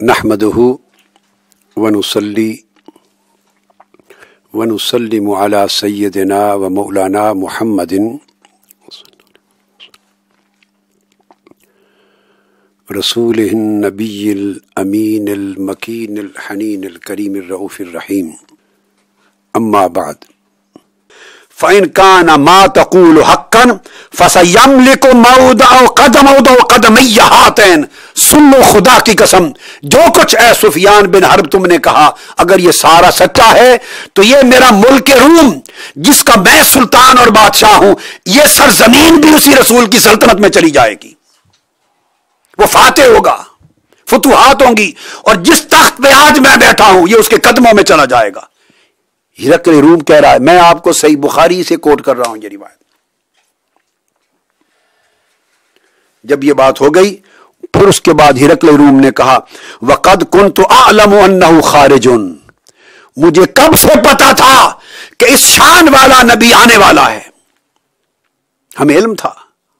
नहमदुहु व नुसल्ली व नुसल्लिमु अला सय्यदिना व मौलाना मुहम्मदिन रसूलिहिन नबिय्यिल अमीनिल मकीनिल हनीनिल करीमिर रऊफिर रहीम। अम्मा बाद फ़इन कान मा तक़ूलु हक़्क़न फ़सयम्लिकु मौदअ क़दमैय हातैन। सुन लो खुदा की कसम, जो कुछ है सुफियान बिन हर्ब तुमने कहा, अगर ये सारा सच्चा है तो ये मेरा मुल्क रूम जिसका मैं सुल्तान और बादशाह हूं, ये सरजमीन भी उसी रसूल की सल्तनत में चली जाएगी। वो फातेह होगा, फतुहात होंगी, और जिस तख्त पे आज मैं बैठा हूं ये उसके कदमों में चला जाएगा। हिरकल रूम कह रहा है, मैं आपको सही बुखारी से कोट कर रहा हूं ये रिवायत। जब ये बात हो गई फिर उसके बाद हिरकल रूम ने कहा, वक़द कुन्तु अअलमु अन्नहु खारिजुन, मुझे कब से पता था कि इस शान वाला नबी आने वाला है। हमें इल्म था,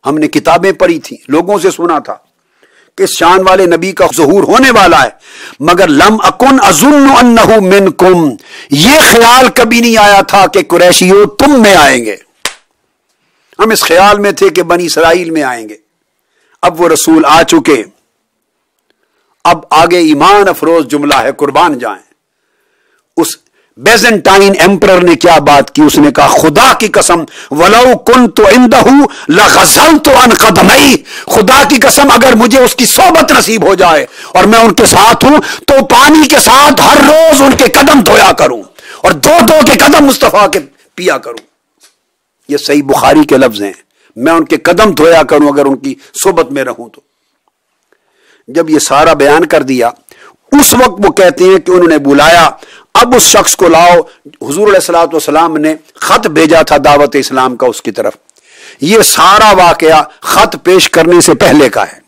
हमने किताबें पढ़ी थी, लोगों से सुना था कि इस शान वाले नबी का ज़ुहूर होने वाला है, मगर लम अकुन अज़ुन्नु अन्नहु मिनकुम, ये ख्याल कभी नहीं आया था कि कुरैशियों तुम में आएंगे। हम इस ख्याल में थे कि बनी इसराइल में आएंगे। अब वो रसूल आ चुके, अब आगे ईमान अफरोज जुमला है, कुर्बान जाएं। उस बेजेंटाइन एम्परर ने क्या बात की, उसने कहा खुदा की कसम वलौ कुन्तु इंदहु लगज़लतु अन क़दमैहि, खुदा की कसम अगर मुझे उसकी सोबत नसीब हो जाए और मैं उनके साथ हूं तो पानी के साथ हर रोज उनके कदम धोया करूं और दो दो के कदम मुस्तफा के पिया करूं। ये सही बुखारी के लफ्ज हैं, मैं उनके कदम धोया करूं अगर उनकी सोबत में रहूं तो। जब ये सारा बयान कर दिया उस वक्त वो कहते हैं कि उन्होंने बुलाया, अब उस शख्स को लाओ। हुजूर अलैहिस्सलातु वस्सलाम ने खत भेजा था दावत इस्लाम का उसकी तरफ। ये सारा वाकया खत पेश करने से पहले का है।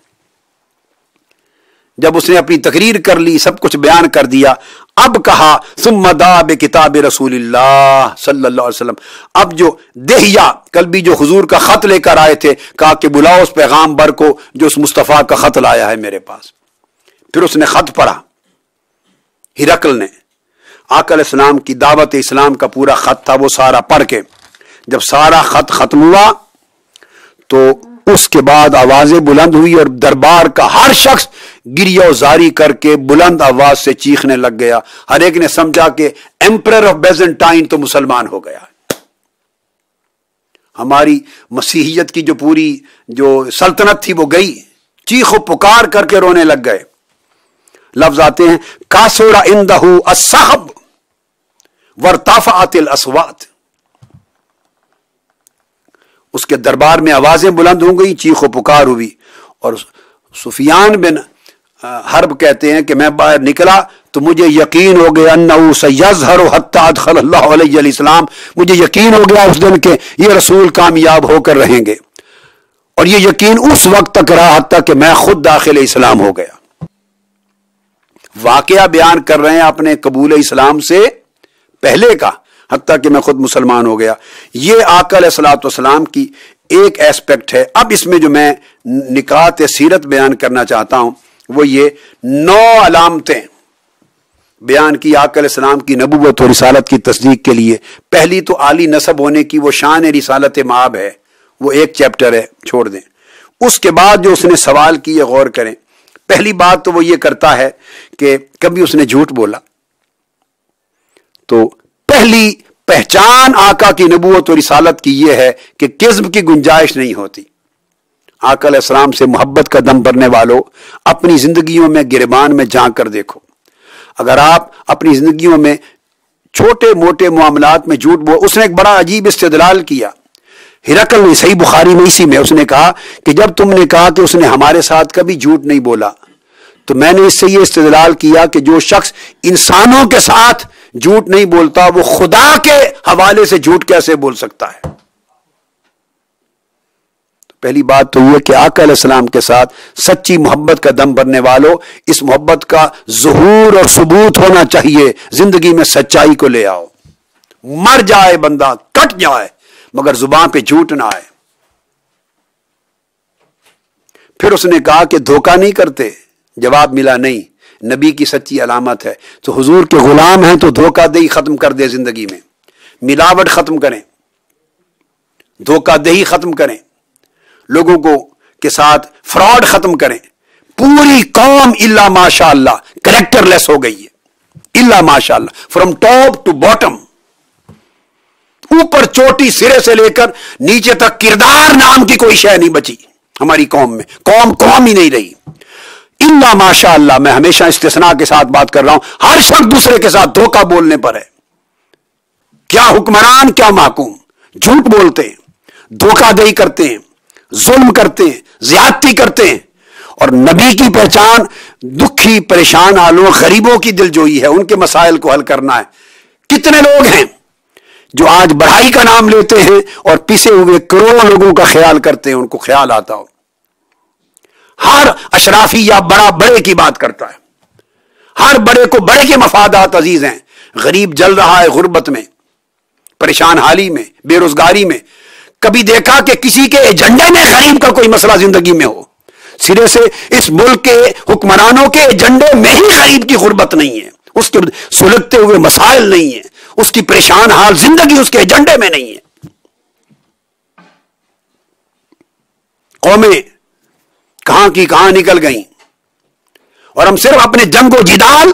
जब उसने अपनी तकरीर कर ली, सब कुछ बयान कर दिया, अब कहा सुम्मा दा बि किताब रसूलिल्लाह सल्लल्लाहु अलैहि वसल्लम। अब जो देहिया कल भी जो हुजूर का खत लेकर आए थे, कहा कि बुलाओ उस पैगाम्बर को जो उस मुस्तफा का खत लाया है मेरे पास। फिर उसने खत पढ़ा, हिरकल ने आका अलैहिस्सलाम की दावत इस्लाम का पूरा खत था, वो सारा पढ़ के जब सारा खत खत्म हुआ तो उसके बाद आवाजें बुलंद हुई और दरबार का हर शख्स गिरिया जारी करके बुलंद आवाज से चीखने लग गया। हर एक ने समझा कि एम्परर ऑफ बेजेंटाइन तो मुसलमान हो गया। हमारी मसीहियत की जो पूरी जो सल्तनत थी वो गई। चीखो पुकार करके रोने लग गए। लफ्ज आते हैं कासुरा इंदहु अस्सहब वर्तफअतिल अस्वात, उसके दरबार में आवाजें बुलंद हो गई, चीखो पुकार हुई। और सुफियान बिन हर्ब कहते हैं कि मैं बाहर निकला तो मुझे यकीन हो गया अन्नहु सयज़हरु हत्ता अदखलल्लाहु अलैहि अलइस्लाम, मुझे यकीन हो गया उस दिन के ये रसूल कामयाब होकर रहेंगे। और ये यकीन उस वक्त तक रहा हत्ता कि मैं खुद दाखिल इस्लाम हो गया। वाकया बयान कर रहे हैं अपने कबूल इस्लाम से पहले का, हत्ता कि मैं खुद मुसलमान हो गया। ये आका अलैहिस्सलातु वस्सलाम की एक एस्पेक्ट है। अब इसमें जो मैं निकात सीरत बयान करना चाहता हूं वो ये 9 अलामतें बयान की आका अलैहिस्सलाम की नबूवत और रिसालत की तस्दीक के लिए। पहली तो आली नसब होने की वो शान रिसालत माब है, वो एक चैप्टर है, छोड़ दें। उसके बाद जो उसने सवाल किए गौर करें। पहली बात तो वो ये करता है कि कभी उसने झूठ बोला, तो पहली पहचान आका की नबूवत और रिसालत की यह है कि किस्म की गुंजाइश नहीं होती। आका अलैहिस्सलाम से मोहब्बत का दम भरने वालों, अपनी जिंदगियों में गिरबान में झांक कर देखो। अगर आप अपनी जिंदगियों में छोटे मोटे मामलात में झूठ बोल, उसने एक बड़ा अजीब इस्तेदलाल किया हिरकल ने, सही बुखारी में इसी में उसने कहा कि जब तुमने कहा कि उसने हमारे साथ कभी झूठ नहीं बोला, तो मैंने इससे यह इस्तेदलाल किया कि जो शख्स इंसानों के साथ झूठ नहीं बोलता वो खुदा के हवाले से झूठ कैसे बोल सकता है। तो पहली बात तो यह कि आका अलैहिस्सलाम के साथ सच्ची मोहब्बत का दम भरने वालों, इस मोहब्बत का ज़ुहूर और सबूत होना चाहिए। जिंदगी में सच्चाई को ले आओ, मर जाए बंदा, कट जाए, मगर जुबान पे झूठ ना आए। फिर उसने कहा कि धोखा नहीं करते, जवाब मिला नहीं, नबी की सच्ची अलामत है। तो हुजूर के गुलाम हैं तो धोखादही खत्म कर दे, जिंदगी में मिलावट खत्म करें, धोखादही खत्म करें, लोगों को के साथ फ्रॉड खत्म करें। पूरी कौम इल्ला माशाअल्लाह कैरेक्टरलेस हो गई है, इल्ला माशाअल्लाह, फ्रॉम टॉप टू बॉटम, ऊपर चोटी सिरे से लेकर नीचे तक किरदार नाम की कोई शय नहीं बची हमारी कौम में। कौम ही नहीं रही, इल्ला माशाअल्लाह। मैं हमेशा इस्तिस्ना के साथ बात कर रहा हूं, हर शख्स दूसरे के साथ धोखा बोलने पर है। क्या हुक्मरान, क्या महकूम, झूठ बोलते हैं, धोखादही करते हैं, जुल्म करते हैं, ज्यादती करते हैं। और नबी की पहचान दुखी परेशान हालों गरीबों की दिलजोई है, उनके मसाइल को हल करना है। कितने लोग हैं जो आज बढ़ाई का नाम लेते हैं और पिसे हुए करोड़ों लोगों का ख्याल करते हैं, उनको ख्याल आता हो। हर अशराफी या बड़ा बड़े की बात करता है, हर बड़े को बड़े के मफादात अजीज हैं। गरीब जल रहा है गुर्बत में, परेशान हाली में, बेरोजगारी में। कभी देखा कि किसी के एजेंडे में गरीब का कोई मसला जिंदगी में हो? सिरे से इस मुल्क के हुक्मरानों के एजेंडे में ही गरीब की गुर्बत नहीं है, उसके सुलगते हुए मसाइल नहीं है, उसकी परेशान हाल जिंदगी उसके एजेंडे में नहीं है। कौमें कहां की कहां निकल गई और हम सिर्फ अपने जंगो जिदाल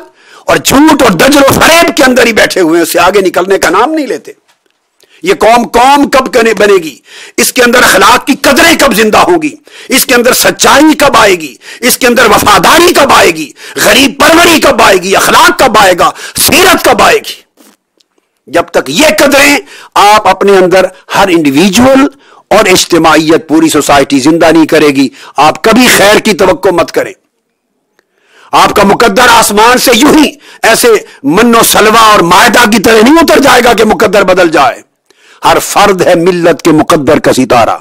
और झूठ और दजल फरेब के अंदर ही बैठे हुए हैं, उससे आगे निकलने का नाम नहीं लेते। ये कौम कब बनेगी? इसके अंदर अखलाक की कदरें कब जिंदा होंगी? इसके अंदर सच्चाई कब आएगी? इसके अंदर वफादारी कब आएगी? गरीब परवरी कब आएगी? अखलाक कब आएगा? सीरत कब आएगी? जब तक ये कदरें आप अपने अंदर, हर इंडिविजुअल और इज्तिमाइयत, पूरी सोसाइटी जिंदा नहीं करेगी, आप कभी खैर की तवक्को मत करें। आपका मुकद्दर आसमान से यूं ही ऐसे मन्नो सलवा और मायदा की तरह नहीं उतर जाएगा कि मुकद्दर बदल जाए। हर फर्द है मिल्लत के मुकद्दर का सितारा।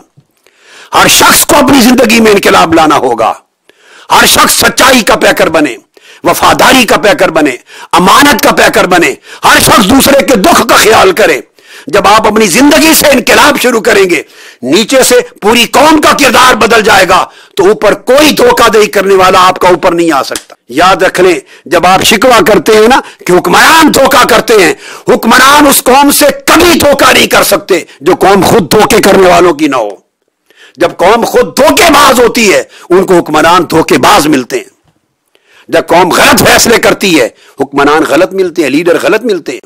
हर शख्स को अपनी जिंदगी में इनकलाब लाना होगा। हर शख्स सच्चाई का पैकर बने, वफादारी का पैकर बने, अमानत का पैकर बने। हर शख्स दूसरे के दुख का ख्याल करे। जब आप अपनी जिंदगी से इनकलाब शुरू करेंगे, नीचे से पूरी कौम का किरदार बदल जाएगा, तो ऊपर कोई धोखाधड़ी करने वाला आपका ऊपर नहीं आ सकता। याद रख लें, जब आप शिकवा करते हैं ना कि हुक्मरान धोखा करते हैं, हुक्मरान उस कौम से कभी धोखा नहीं कर सकते जो कौम खुद धोखे करने वालों की ना हो। जब कौम खुद धोखेबाज होती है, उनको हुक्मरान धोखेबाज मिलते हैं। जब कौम गलत फैसले करती है, हुक्मरान गलत मिलते हैं, लीडर गलत मिलते हैं।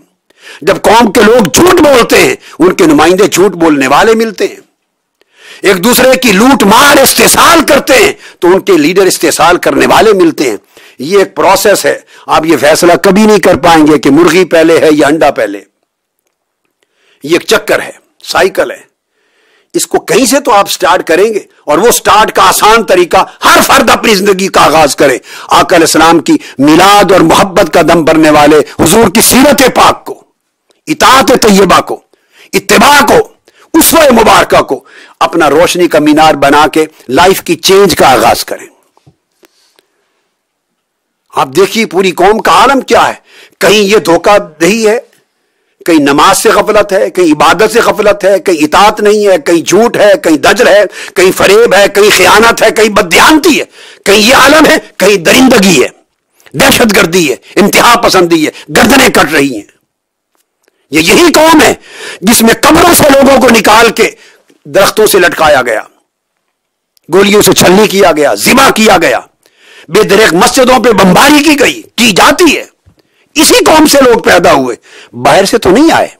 जब कौम के लोग झूठ बोलते हैं, उनके नुमाइंदे झूठ बोलने वाले मिलते हैं। एक दूसरे की लूट मार इस्तेसाल करते हैं, तो उनके लीडर इस्तेसाल करने वाले मिलते हैं। ये एक प्रोसेस है। आप ये फैसला कभी नहीं कर पाएंगे कि मुर्गी पहले है या अंडा पहले। ये एक चक्कर है, साइकिल है। इसको कहीं से तो आप स्टार्ट करेंगे, और वो स्टार्ट का आसान तरीका हर फर्द अपनी जिंदगी का आगाज करे। आका अलैहिस्सलाम की मिलाद और मोहब्बत का दम भरने वाले हुजूर की सीरत पाक को, इताअत तैयबा को, इत्तिबा को, उसवे मुबारका को अपना रोशनी का मीनार बना के लाइफ की चेंज का आगाज करें। आप देखिए पूरी कौम का आलम क्या है। कहीं ये धोखाधड़ी है, कहीं नमाज से गफलत है, कहीं इबादत से गफलत है, कहीं इताअत नहीं है, कहीं झूठ है, कहीं दजल है, कहीं फरेब है, कहीं खियानत है, कहीं बददियानती है, कहीं ये आलम है, कहीं दरिंदगी है, दहशतगर्दी है, इंतहा पसंदी है, गर्दनें कट रही हैं। ये यही कौम है जिसमें कब्रों से लोगों को निकाल के दरख्तों से लटकाया गया, गोलियों से छलनी किया गया, ज़िबा किया गया, बेदरेक मस्जिदों पे बमबारी की जाती है। इसी कौम से लोग पैदा हुए, बाहर से तो नहीं आए।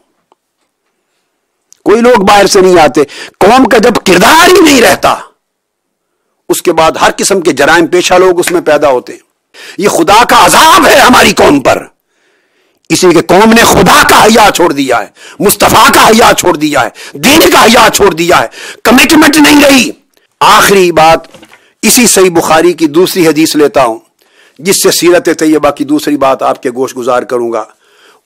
कोई लोग बाहर से नहीं आते। कौम का जब किरदार ही नहीं रहता, उसके बाद हर किस्म के जराइम पेशा लोग उसमें पैदा होते हैं। ये खुदा का अजाब है हमारी कौम पर, इसी के कौम ने खुदा का हया छोड़ दिया है, मुस्तफा का हया छोड़ दिया है, दीन का हया छोड़ दिया है, कमिटमेंट नहीं रही। आखिरी बात, इसी सही बुखारी की दूसरी हदीस लेता हूं, जिससे सीरत तैयबा की दूसरी बात आपके गोश गुजार करूंगा।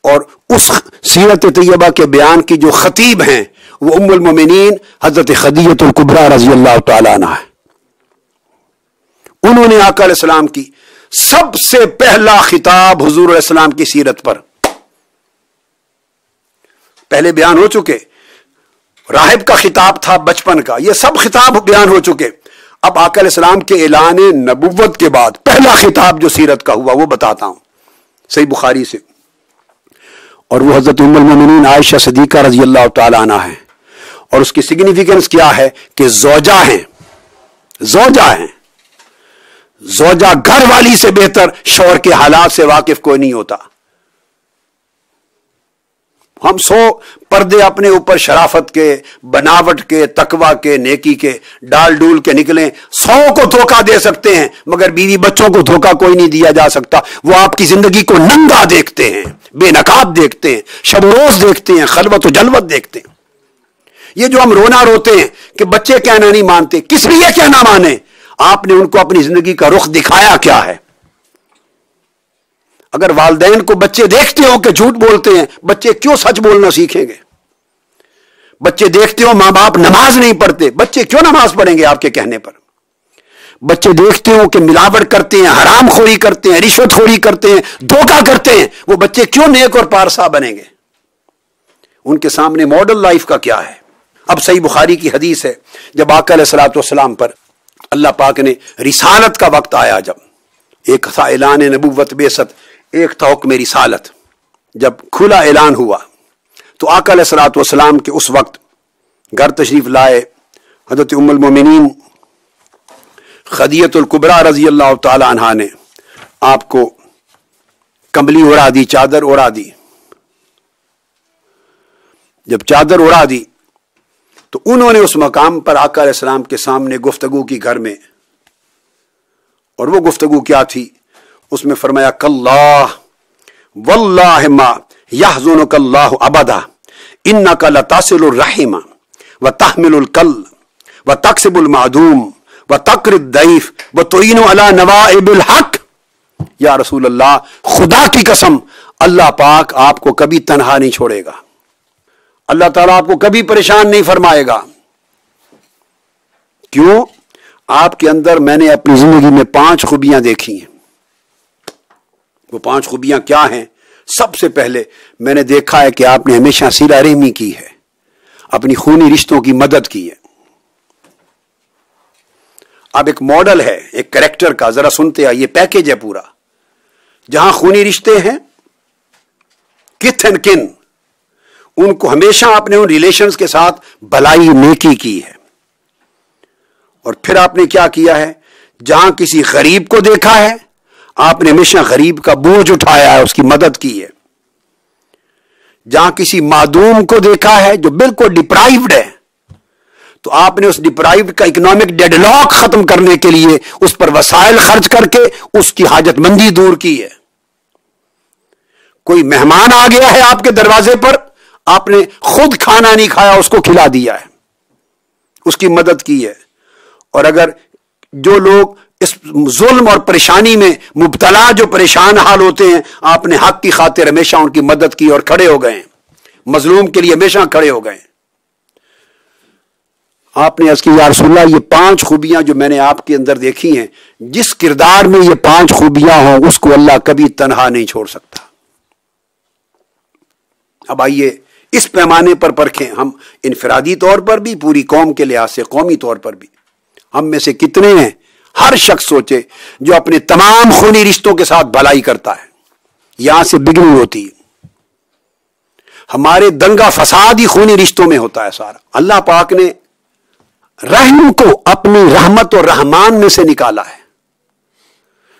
और उस सीरत तैयबा के बयान की जो खतीब हैं वो उम्मुल मोमिनीन हजरत खदीजतुल कुबरा रजी अल्लाह तआला अन्हा है। उन्होंने आका अलैहिस्सलाम की सबसे पहला खिताब हुजूर अलैहिस्सलाम की सीरत पर, पहले बयान हो चुके, राहिब का खिताब था बचपन का, ये सब खिताब बयान हो चुके। اب آقا علیہ السلام کے اعلان نبوت کے بعد پہلا خطاب جو سیرت کا ہوا وہ بتاتا ہوں، صحیح بخاری سے، اور وہ حضرت ام المومنین عائشہ صدیقہ رضی اللہ تعالی عنہ ہے، اور اس کی سگنیفیکنس کیا ہے کہ زوجہ ہیں، زوجہ ہیں، زوجہ گھر والی سے بہتر شوہر کے حالات سے واقف کوئی نہیں ہوتا۔ ہم 100 پردے اپنے اوپر شرافت کے، بناوٹ کے، تقوی کے، نیکی کے ڈال ڈول کے نکلیں، 100 کو دھوکہ دے سکتے ہیں مگر بیوی بچوں کو دھوکہ کوئی نہیں دیا جا سکتا۔ وہ آپ کی زندگی کو ننگا دیکھتے ہیں، بے نقاب دیکھتے ہیں، شب و روز دیکھتے ہیں، خلوت و جلوت دیکھتے ہیں۔ یہ جو ہم رونا روتے ہیں کہ بچے کہنا نہیں مانتے، کس لیے کیا نہ مانے؟ آپ نے ان کو اپنی زندگی کا رخ دکھایا کیا ہے؟ اگر والدین کو بچے دیکھتے ہو کہ جھوٹ بولتے ہیں، بچے کیوں سچ بولنا سیکھیں گے؟ بچے دیکھتے ہو ماں باپ نماز نہیں پڑھتے، بچے کیوں نماز پڑھیں گے آپ کے کہنے پر؟ بچے دیکھتے ہو کہ ملاوٹ کرتے ہیں، حرام خوری کرتے ہیں، رشوت خوری کرتے ہیں، دھوکہ کرتے ہیں، وہ بچے کیوں نیک اور پارسا بنیں گے؟ ان کے سامنے ماڈل لائف کا کیا ہے؟ اب صحیح بخاری کی حدیث ہے، جب آقا علیہ الصلوۃ والسلام پر اللہ پاک نے رسالت کا وقت آیا، جب ایک تھا اعلان نبوت بعثت، ایک تھا حکم رسالت، جب کھلا اعلان ہوا تو آقا علیہ الصلوۃ والسلام کے اس وقت گھر تشریف لائے حضرت ام المومنین خدیجہ الکبریٰ رضی اللہ تعالی عنہا نے آپ کو کمبلی اڑا دی، چادر اڑا دی۔ جب چادر اڑا دی تو انہوں نے اس مقام پر آقا علیہ السلام کے سامنے گفتگو کی گھر میں، اور وہ گفتگو کیا تھی؟ اس میں فرمایا کاللہ واللہ ما یحزنک اللہ ابدا انک لتصل الرحم وتحمل الکل وتکسب المعدوم وتقر الضیف وتعین علی نوائب الحق۔ یا رسول اللہ، خدا کی قسم اللہ پاک آپ کو کبھی تنہا نہیں چھوڑے گا، اللہ تعالیٰ آپ کو کبھی پریشان نہیں فرمائے گا۔ کیوں؟ آپ کے اندر میں نے اپنی زندگی میں 5 خوبیاں دیکھی ہیں۔ وہ 5 خوبیاں کیا ہیں؟ سب سے پہلے میں نے دیکھا ہے کہ آپ نے ہمیشہ صلہ رحمی کی ہے، اپنی خونی رشتوں کی مدد کی ہے۔ اب ایک ماڈل ہے ایک کریکٹر کا، ذرا سنتے ہیں، یہ پیکیج ہے پورا۔ جہاں خونی رشتے ہیں، کتھ اینڈ کن، ان کو ہمیشہ آپ نے ان ریلیشنز کے ساتھ بھلائی نیکی کی ہے۔ اور پھر آپ نے کیا کیا ہے؟ جہاں کسی غریب کو دیکھا ہے آپ نے ہمیشہ غریب کا بوجھ اٹھایا ہے، اس کی مدد کی ہے۔ جہاں کسی معدوم کو دیکھا ہے جو بالکل ڈپرائیوڈ ہے تو آپ نے اس ڈپرائیوڈ کا اکنامک ڈیڈ لاک ختم کرنے کے لیے اس پر وسائل خرچ کر کے اس کی حاجت مندی دور کی ہے۔ کوئی مہمان آ گیا ہے آپ کے دروازے پر، آپ نے خود کھانا نہیں کھایا، اس کو کھلا دیا ہے، اس کی مدد کی ہے۔ اور اگر جو لوگ اس ظلم اور پریشانی میں مبتلا، جو پریشان حال ہوتے ہیں، آپ نے حق کی خاطر ہمیشہ ان کی مدد کی اور کھڑے ہو گئے، مظلوم کے لیے ہمیشہ کھڑے ہو گئے۔ آپ نے عرض کی یا رسول اللہ، یہ 5 خوبیاں جو میں نے آپ کے اندر دیکھی ہیں، جس کردار میں یہ 5 خوبیاں ہوں اس کو اللہ کبھی تنہا نہیں چھوڑ سکتا۔ اب آئیے اس پیمانے پر پرکھیں، ہم انفرادی طور پر بھی، پوری قوم کے لحاظ سے، قومی طور پر بھی، ہم میں سے کتنے ہیں؟ ہر شخص سوچے جو اپنے تمام خونی رشتوں کے ساتھ بھلائی کرتا ہے۔ یہاں سے بگننگ ہوتی ہے، ہمارے دنگا فساد ہی خونی رشتوں میں ہوتا ہے سارا۔ اللہ پاک نے رحم کو اپنی رحمت اور رحمان میں سے نکالا ہے۔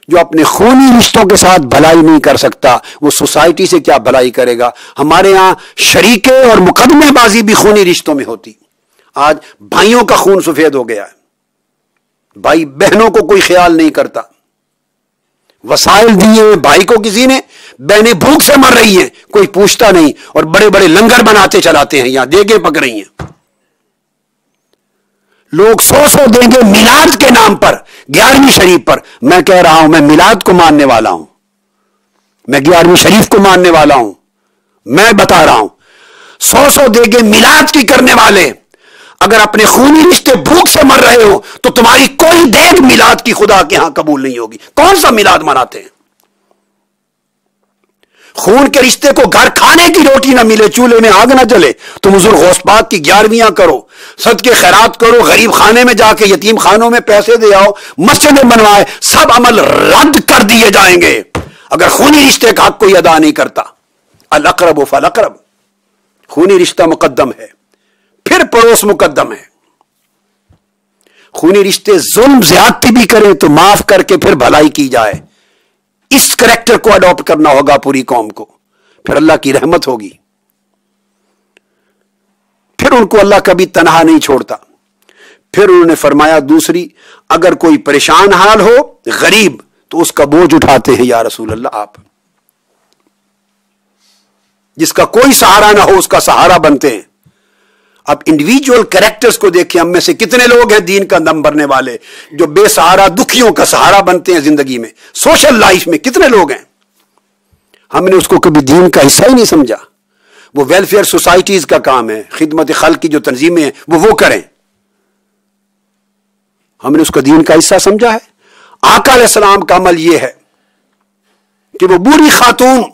جو اپنے خونی رشتوں کے ساتھ بھلائی نہیں کر سکتا وہ سوسائٹی سے کیا بھلائی کرے گا؟ ہمارے ہاں شریکے اور مقدمے بازی بھی خونی رشتوں میں ہوتی۔ آج بھائیوں کا خون سفید ہو گیا ہے، بھائی بہنوں کو کوئی خیال نہیں کرتا۔ وسائل دیے بھائی کو کسی نے، بہنیں بھوک سے مر رہی ہیں، کوئی پوچھتا نہیں، اور بڑے بڑے لنگر بناتے چلاتے ہیں، یہاں دیگیں پک رہی ہیں۔ لوگ 100 دیں گے میلاد کے نام پر، 11ویں شریف پر۔ میں کہہ رہا ہوں میں میلاد کو ماننے والا ہوں، میں 11ویں شریف کو ماننے والا ہوں، میں بتا رہا ہوں 100 دیں گے میلاد کی کرنے والے، اگر اپنے خونی رشتے بھوک سے مر رہے ہو تو تمہاری کوئی دیگ میلاد کی خدا کے ہاں قبول نہیں ہوگی۔ کون سا میلاد مناتے ہیں؟ खून के रिश्ते को घर खाने की रोटी ना मिले, चूल्हे में आग ना जले, तुम हुजूर गौस पाक की 11वीं करो, सदके खैरात करो, गरीब खाने में जाके यतीम खानों में पैसे दे आओ, मस्जिदें बनवाए, सब अमल रद्द कर दिए जाएंगे अगर खूनी रिश्ते का हक कोई अदा नहीं करता। अल अक़रब फल अक़रब, खूनी रिश्ता मुकद्दम है, फिर पड़ोस मुकद्दम है। खूनी रिश्ते जुल्म ज्यादती भी करें तो माफ करके फिर भलाई की जाए, इस करैक्टर को अडॉप्ट करना होगा पूरी कौम को, फिर अल्लाह की रहमत होगी, फिर उनको अल्लाह कभी तनहा नहीं छोड़ता। फिर उन्होंने फरमाया दूसरी, अगर कोई परेशान हाल हो, गरीब, तो उसका बोझ उठाते हैं या रसूल अल्लाह आप, जिसका कोई सहारा ना हो उसका सहारा बनते हैं। अब इंडिविजुअल कैरेक्टर्स को देखिए, हम में से कितने लोग हैं दीन का दम भरने वाले, जो बेसहारा दुखियों का सहारा बनते हैं जिंदगी में, सोशल लाइफ में कितने लोग हैं। हमने उसको कभी दीन का हिस्सा ही नहीं समझा। वो वेलफेयर सोसाइटीज का काम है, खिदमत खल्क की जो तंजीमें हैं वो करें, हमने उसका दीन का हिस्सा समझा है। आका अलैहिस्सलाम का अमल यह है कि वो बूढ़ी खातून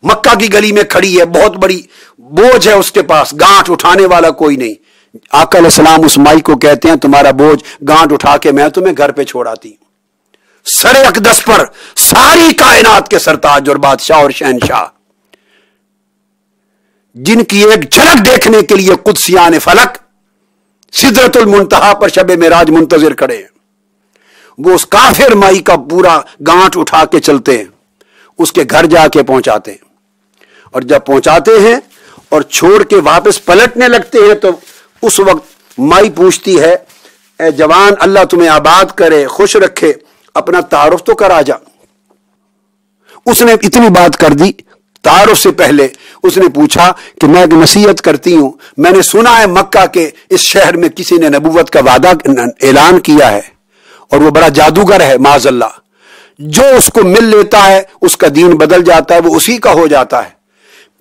मक्का की गली में खड़ी है, बहुत बड़ी बोझ है उसके पास, गांठ उठाने वाला कोई नहीं। आका अलैहिस्सलाम उस माई को कहते हैं, तुम्हारा बोझ गांठ उठा के मैं तुम्हें घर पे छोड़ आती। सरे अक़दस पर सारी कायनात के सरताज और बादशाह और शहनशाह, जिनकी एक झलक देखने के लिए कुदसियान फलक सिदरतुल मुंतहा पर शब मेराज मुंतजिर खड़े हैं, वो उस काफिर माई का पूरा गांठ उठा के चलते हैं, उसके घर जाके पहुंचाते हैं। और जब पहुंचाते हैं और छोड़ के वापस पलटने लगते हैं तो उस वक्त माई पूछती है, ए जवान, अल्लाह तुम्हें आबाद करे, खुश रखे, अपना तारुफ तो करा जा। उसने इतनी बात कर दी, तारुफ से पहले उसने पूछा कि मैं नसीहत करती हूं, मैंने सुना है मक्का के इस शहर में किसी ने नबूवत का वादा ऐलान किया है और वो बड़ा जादूगर है, माज़अल्लाह, जो उसको मिल लेता है उसका दीन बदल जाता है, वो उसी का हो जाता है।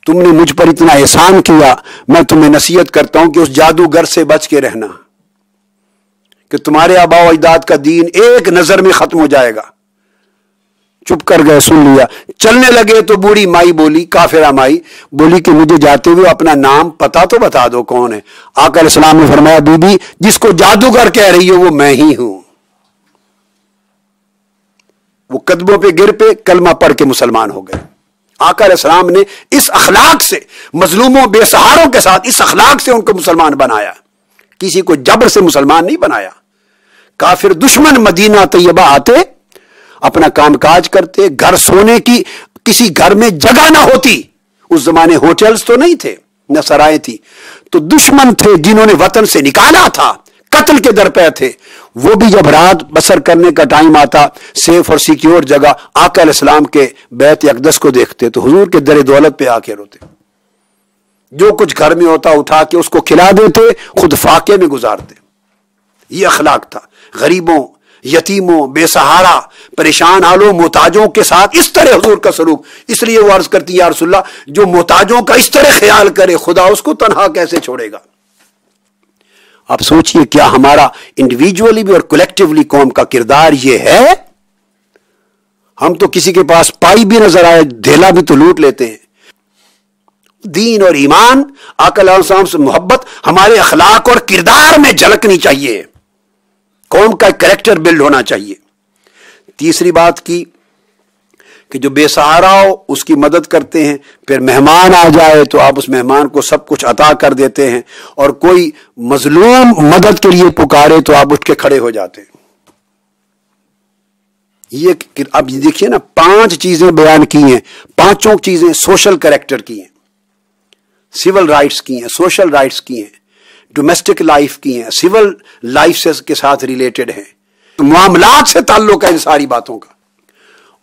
तुमने मुझ पर इतना एहसान किया, मैं तुम्हें नसीहत करता हूं कि उस जादूगर से बच के रहना, कि तुम्हारे आबा व अजदाद का दीन एक नजर में खत्म हो जाएगा। चुप कर गए, सुन लिया। चलने लगे तो बूढ़ी माई बोली, काफिरा माई बोली कि मुझे जाते हुए अपना नाम पता तो बता दो कौन है। आका अलैहिस्सलाम ने फरमाया, बीबी, जिसको जादूगर कह रही हो वो मैं ही हूं। वो कदमों पे गिर पे कलमा पढ़ के मुसलमान हो गए। आका अलैहिस्सलाम ने इस अखलाक से, मजलूमों बेसहारों के साथ इस अखलाक से उनको मुसलमान बनाया, किसी को जबर से मुसलमान नहीं बनाया। काफिर दुश्मन मदीना तैयबा आते, अपना कामकाज करते, घर सोने की किसी घर में जगह ना होती, उस जमाने होटल्स तो नहीं थे, न सराय थी, तो दुश्मन थे जिन्होंने वतन से निकाला था, कत्ल के दर पे थे, वो भी जब रात बसर करने का टाइम आता, सेफ और सिक्योर जगह, आका अलैहिस्सलाम के बैत अक़दस को देखते तो हुजूर के दर दौलत पे आके रोते। जो कुछ घर में होता उठा के उसको खिला देते, खुद फाके में गुजारते। ये अखलाक था। गरीबों, यतीमों, बेसहारा, परेशान हालों, मोहताजों के साथ इस तरह हुजूर का सलूक। इसलिए वो अर्ज करती है, या रसूलल्लाह, जो मोहताजों का इस तरह ख्याल करे, खुदा उसको तन्हा कैसे छोड़ेगा। आप सोचिए, क्या हमारा इंडिविजुअली भी और कलेक्टिवली कौम का किरदार ये है? हम तो किसी के पास पाई भी नजर आए, धेला भी तो लूट लेते हैं। दीन और ईमान, आका अलैहिस्सलाम से मोहब्बत हमारे अखलाक और किरदार में झलकनी चाहिए। कौम का कैरेक्टर बिल्ड होना चाहिए। तीसरी बात की कि जो बेसहारा हो उसकी मदद करते हैं, फिर मेहमान आ जाए तो आप उस मेहमान को सब कुछ अता कर देते हैं, और कोई मजलूम मदद के लिए पुकारे तो आप उठ के खड़े हो जाते हैं। ये अब देखिए ना, 5 चीजें बयान की हैं, 5 चीजें सोशल कैरेक्टर की हैं, सिविल राइट्स की हैं, सोशल राइट्स की हैं, डोमेस्टिक लाइफ की हैं, सिविल लाइफ से के साथ रिलेटेड हैं, मामलात से ताल्लुक है इन सारी बातों का।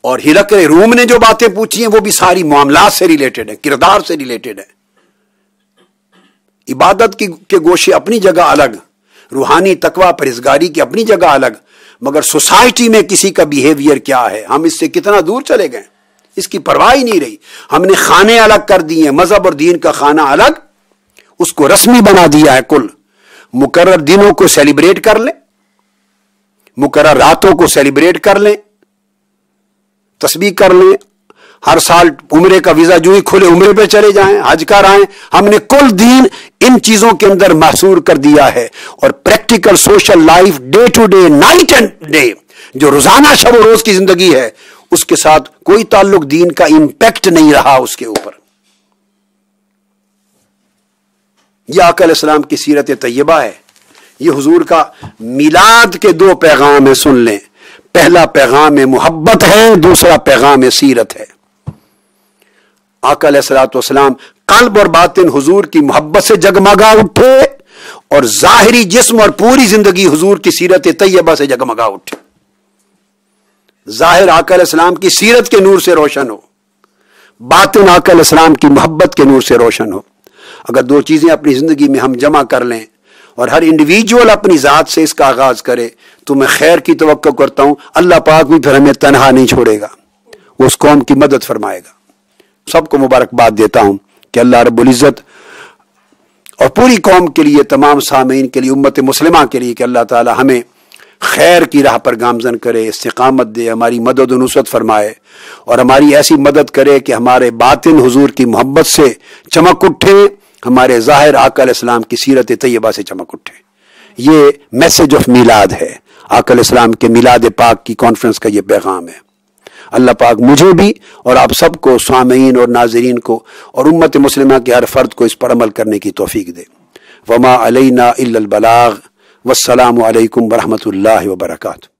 और हिरक़ल रूम ने जो बातें पूछी हैं वो भी सारी मामलात से रिलेटेड है, किरदार से रिलेटेड है। इबादत के गोशे अपनी जगह अलग, रूहानी तकवा परहेज़गारी की अपनी जगह अलग, मगर सोसाइटी में किसी का बिहेवियर क्या है, हम इससे कितना दूर चले गए, इसकी परवाह ही नहीं रही। हमने खाने अलग कर दिए, मजहब और दीन का खाना अलग, उसको रस्मी बना दिया है। कुल मुकर्रर दिनों को सेलिब्रेट कर लें, मुकर्रर रातों को सेलिब्रेट कर लें, तस्बीह कर लें, ہر سال عمرے کا ویزا جو ہی کھلے عمرے پہ چلے جائیں، حج کر آئیں. ہم نے کل دین ان چیزوں کے اندر محصور کر دیا ہے. اور practical social life, day to day, night and day, جو روزانہ شب و روز کی زندگی ہے، اس کے ساتھ کوئی تعلق دین کا امپیکٹ نہیں رہا اس کے اوپر. یہ آقا علیہ السلام کی سیرت طیبہ ہے. یہ حضور کا میلاد کے 2 پیغام ہیں، سن لیں. پہلا پیغام محبت ہے، دوسرا پیغام سیرت ہے. آقا علیہ الصلوۃ والسلام قلب اور باطن حضور کی محبت سے جگمگا اٹھے، اور ظاہری جسم اور پوری زندگی حضور کی سیرت طیبہ سے جگمگا اٹھے. ظاہر آقا علیہ السلام کی سیرت کے نور سے روشن ہو، باطن آقا علیہ السلام کی محبت کے نور سے روشن ہو. اگر 2 چیزیں اپنی زندگی میں ہم جمع کر لیں اور ہر انڈیویجول اپنی ذات سے اس کا آغاز کرے تو میں خیر کی توقع کرتا ہوں اللہ پاک بھی پھر ہمیں تنہا نہیں چھوڑے گا، وہ اس قوم کی مدد فرمائے گا. سب کو مبارکباد دیتا ہوں کہ اللہ رب العزت اور پوری قوم کے لیے، تمام سامعین کے لیے، امت مسلمہ کے لیے، کہ اللہ تعالی ہمیں خیر کی راہ پر گامزن کرے، استقامت دے، ہماری مدد و نصرت فرمائے، اور ہماری ایسی مدد کرے کہ ہمارے باطن حضور کی محبت سے چمک اٹھے، ہمارے ظاہر آقا علیہ السلام کی سیرت طیبہ سے چمک اٹھے. یہ میسج آف میلاد ہے، آقا علیہ السلام کے میلاد پاک کی کانفرنس کا یہ پیغام ہے. اللہ پاک مجھے بھی اور آپ سب کو، سامعین اور ناظرین کو، اور امت مسلمہ کے ہر فرد کو اس پر عمل کرنے کی توفیق دے. وما علینا الا البلاغ. والسلام علیکم ورحمۃ اللہ وبرکاتہ.